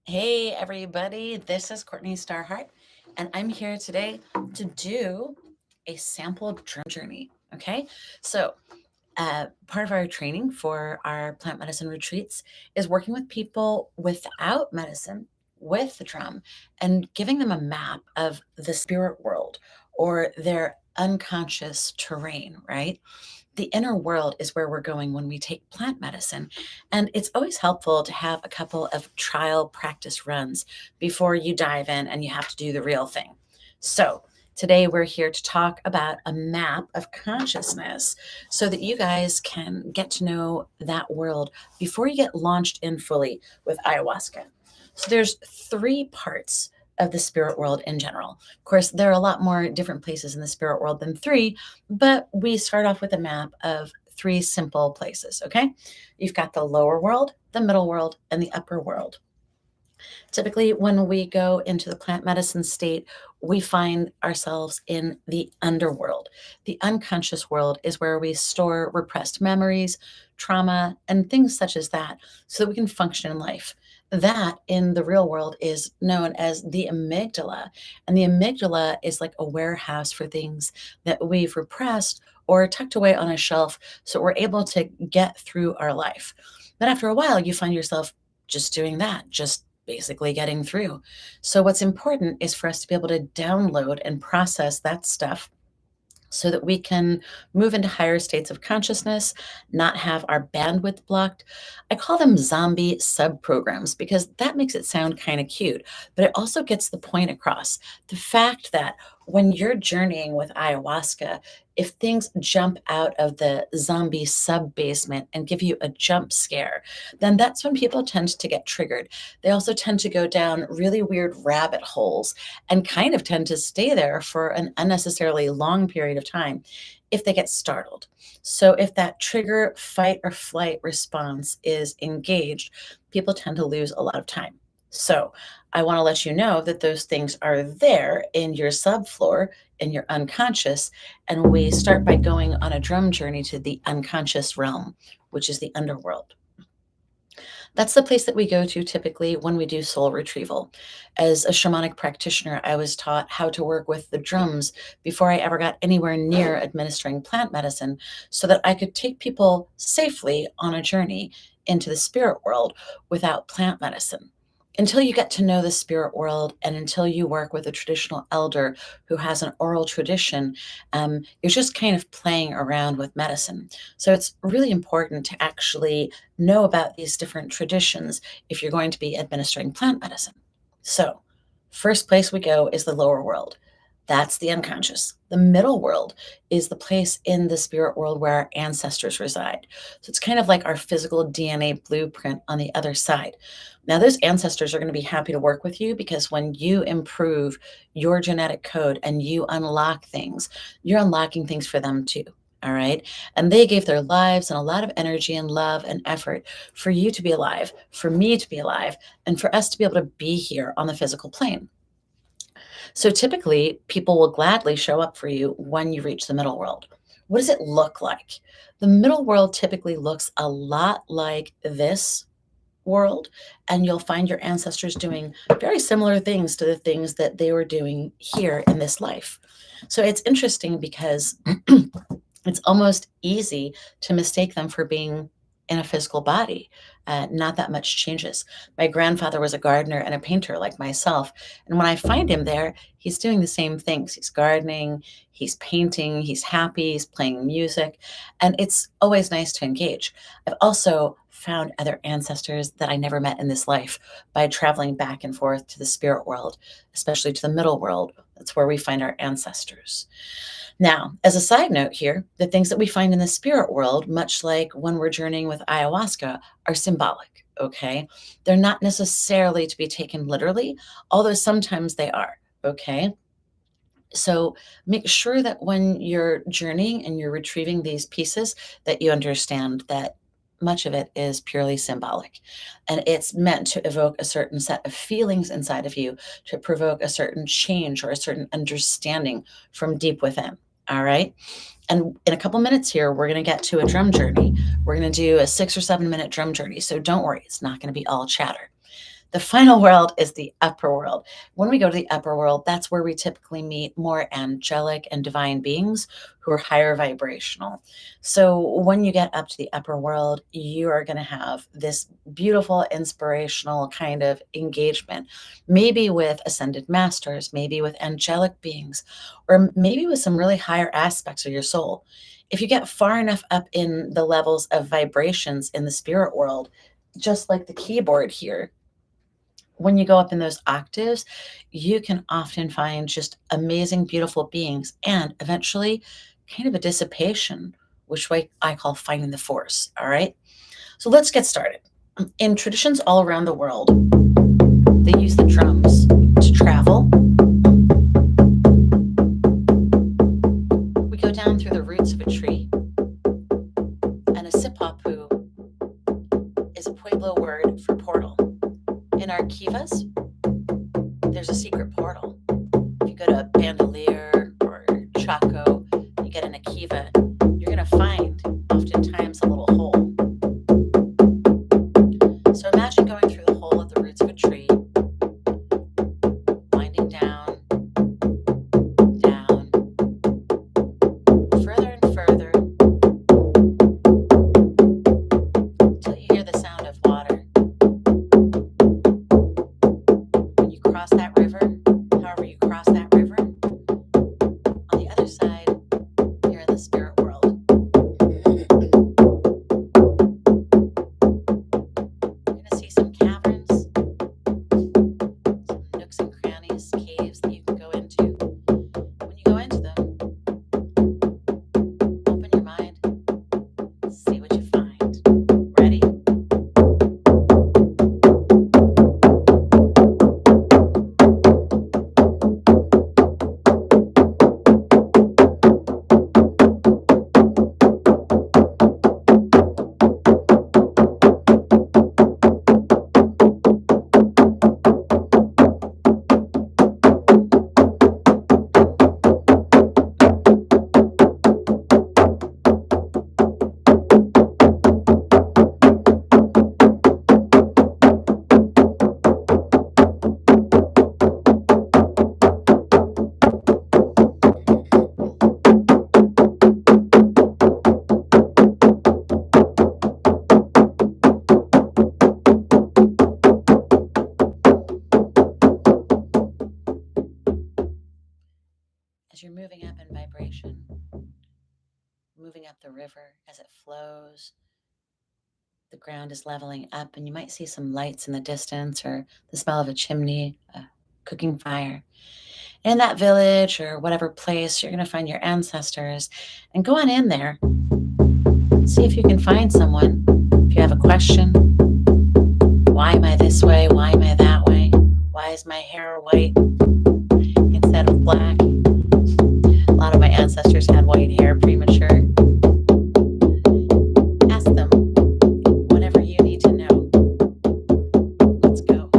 Hey, everybody, this is Courtney Starhart, and I'm here today to do a sample drum journey. Okay, so part of our training for our plant medicine retreats is working with people without medicine with the drum and giving them a map of the spirit world or their unconscious terrain, right? The inner world is where we're going when we take plant medicine. And it's always helpful to have a couple of trial practice runs before you dive in and you have to do the real thing. So, today we're here to talk about a map of consciousness so that you guys can get to know that world before you get launched in fully with ayahuasca. So, there's three parts of the spirit world in general. Of course, there are a lot more different places in the spirit world than three, but we start off with a map of three simple places, okay? You've got the lower world, the middle world, and the upper world. Typically, when we go into the plant medicine state, we find ourselves in the underworld. The unconscious world is where we store repressed memories, trauma, and things such as that so that we can function in life. That in the real world is known as the amygdala. And the amygdala is like a warehouse for things that we've repressed or tucked away on a shelf so we're able to get through our life. But after a while, you find yourself just doing that, just basically getting through. So, what's important is for us to be able to download and process that stuff so that we can move into higher states of consciousness, not have our bandwidth blocked. I call them zombie sub programs because that makes it sound kind of cute, but it also gets the point across. The fact that when you're journeying with ayahuasca, if things jump out of the zombie sub basement and give you a jump scare, then that's when people tend to get triggered. They also tend to go down really weird rabbit holes and kind of tend to stay there for an unnecessarily long period of time if they get startled. So, if that trigger fight or flight response is engaged, people tend to lose a lot of time. So, I want to let you know that those things are there in your subfloor, in your unconscious. And we start by going on a drum journey to the unconscious realm, which is the underworld. That's the place that we go to typically when we do soul retrieval. As a shamanic practitioner, I was taught how to work with the drums before I ever got anywhere near administering plant medicine so that I could take people safely on a journey into the spirit world without plant medicine. Until you get to know the spirit world and until you work with a traditional elder who has an oral tradition, you're just kind of playing around with medicine. So it's really important to actually know about these different traditions if you're going to be administering plant medicine. So, first place we go is the lower world. That's the unconscious. The middle world is the place in the spirit world where our ancestors reside. So it's kind of like our physical DNA blueprint on the other side. Now, those ancestors are going to be happy to work with you because when you improve your genetic code and you unlock things, you're unlocking things for them too. All right. And they gave their lives and a lot of energy and love and effort for you to be alive, for me to be alive, and for us to be able to be here on the physical plane. So typically, people will gladly show up for you when you reach the middle world. What does it look like? The middle world typically looks a lot like this world, and you'll find your ancestors doing very similar things to the things that they were doing here in this life. So it's interesting because it's almost easy to mistake them for being in a physical body. Not that much changes. My grandfather was a gardener and a painter like myself. And when I find him there, he's doing the same things. He's gardening, he's painting, he's happy, he's playing music. And it's always nice to engage. I've also found other ancestors that I never met in this life by traveling back and forth to the spirit world, especially to the middle world. That's where we find our ancestors. Now, as a side note here, the things that we find in the spirit world, much like when we're journeying with ayahuasca, are symbolic, okay? They're not necessarily to be taken literally, although sometimes they are, okay? So make sure that when you're journeying and you're retrieving these pieces, that you understand that much of it is purely symbolic. And it's meant to evoke a certain set of feelings inside of you, to provoke a certain change or a certain understanding from deep within. All right. And in a couple minutes here, we're going to get to a drum journey. We're going to do a 6 or 7 minute drum journey. So don't worry, it's not going to be all chatter. The final world is the upper world. When we go to the upper world, that's where we typically meet more angelic and divine beings who are higher vibrational. So when you get up to the upper world, you are going to have this beautiful, inspirational kind of engagement, maybe with ascended masters, maybe with angelic beings, or maybe with some really higher aspects of your soul. If you get far enough up in the levels of vibrations in the spirit world, just like the keyboard here, when you go up in those octaves, you can often find just amazing, beautiful beings and eventually kind of a dissipation, which way I call finding the force. All right. So let's get started. In traditions all around the world, they use the drums to travel. We go down through the roots of a tree, and a sipapu is a Pueblo word for portal. In our kivas, there's a secret portal. If you go to Bandelier or Chaco, you get in a kiva, you're going to find oftentimes a little hole. So imagine going through the hole of the roots of a tree, winding down, down, further and further, until you hear the sound of water. When you cross that river, however you cross that river, on the other side, you're in the spirit world. You're going to see some caverns, some nooks and crannies, caves that you can go into. When you go into them, open your mind, see what you find. Ready? As you're moving up in vibration, moving up the river as it flows, the ground is leveling up, and you might see some lights in the distance or the smell of a chimney, a cooking fire. In that village or whatever place, you're going to find your ancestors and go on in there. See if you can find someone. If you have a question, why am I this way? Why am I that way? Why is my hair white instead of black? A lot of my ancestors had white hair premature. Ask them whatever you need to know. Let's go.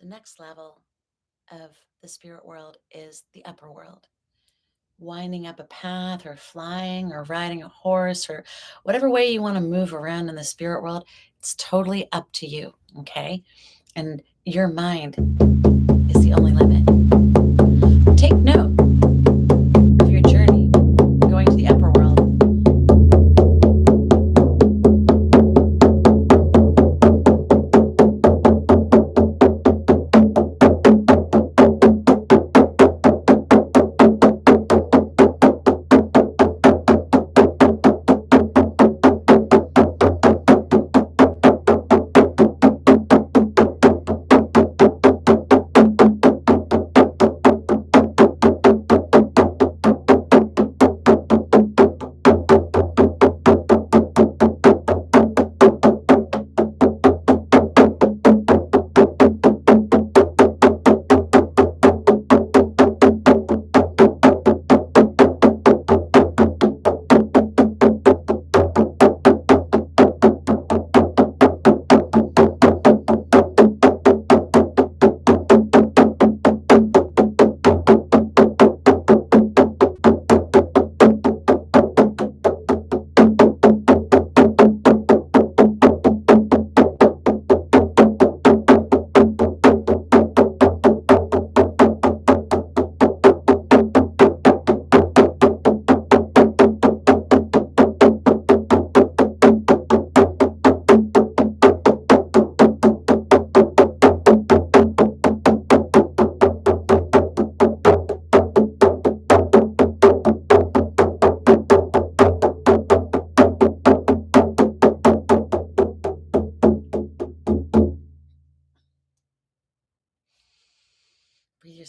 The next level of the spirit world is the upper world. Winding up a path or flying or riding a horse or whatever way you want to move around in the spirit world, it's totally up to you. Okay. And your mind is the only limit. Take note of your journey going to the upper world.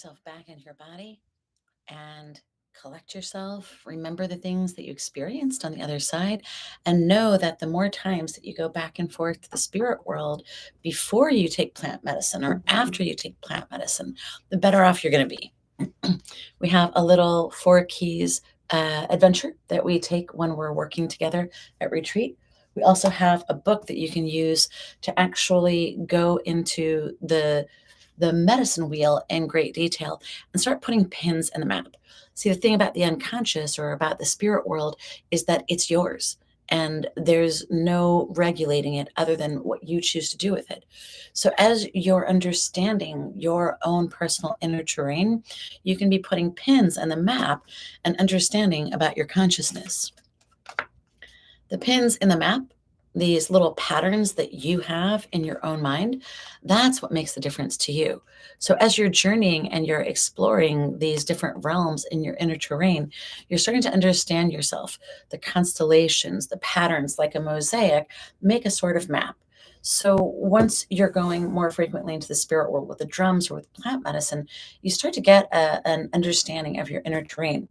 yourself back into your body and collect yourself. Remember the things that you experienced on the other side, and know that the more times that you go back and forth to the spirit world before you take plant medicine or after you take plant medicine, the better off you're going to be. We have a little 4 keys adventure that we take when we're working together at retreat. We also have a book that you can use to actually go into the medicine wheel in great detail and start putting pins in the map. See, the thing about the unconscious or about the spirit world is that it's yours and there's no regulating it other than what you choose to do with it. So, as you're understanding your own personal inner terrain, you can be putting pins in the map and understanding about your consciousness. The pins in the map, these little patterns that you have in your own mind, that's what makes the difference to you. So as you're journeying and you're exploring these different realms in your inner terrain, you're starting to understand yourself. The constellations, the patterns, like a mosaic, make a sort of map. So once you're going more frequently into the spirit world with the drums or with plant medicine, you start to get an understanding of your inner terrain.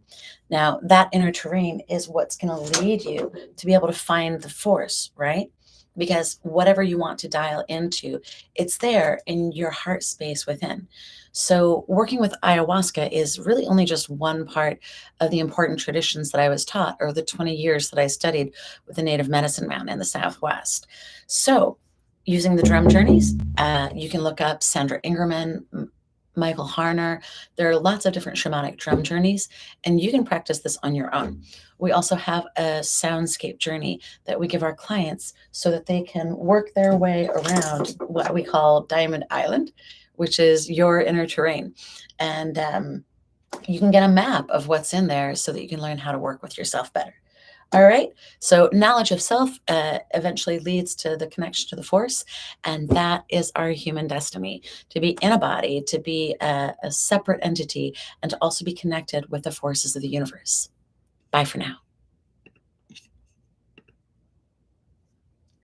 Now, that inner terrain is what's going to lead you to be able to find the force, right? Because whatever you want to dial into, it's there in your heart space within. So, working with ayahuasca is really only just one part of the important traditions that I was taught, or the 20 years that I studied with the native medicine man in the Southwest. So, using the drum journeys, you can look up Sandra Ingerman, Michael Harner. There are lots of different shamanic drum journeys, and you can practice this on your own. We also have a soundscape journey that we give our clients so that they can work their way around what we call Diamond Island, which is your inner terrain. And you can get a map of what's in there so that you can learn how to work with yourself better. All right. So knowledge of self eventually leads to the connection to the force. And that is our human destiny, to be in a body, to be a separate entity, and to also be connected with the forces of the universe. Bye for now.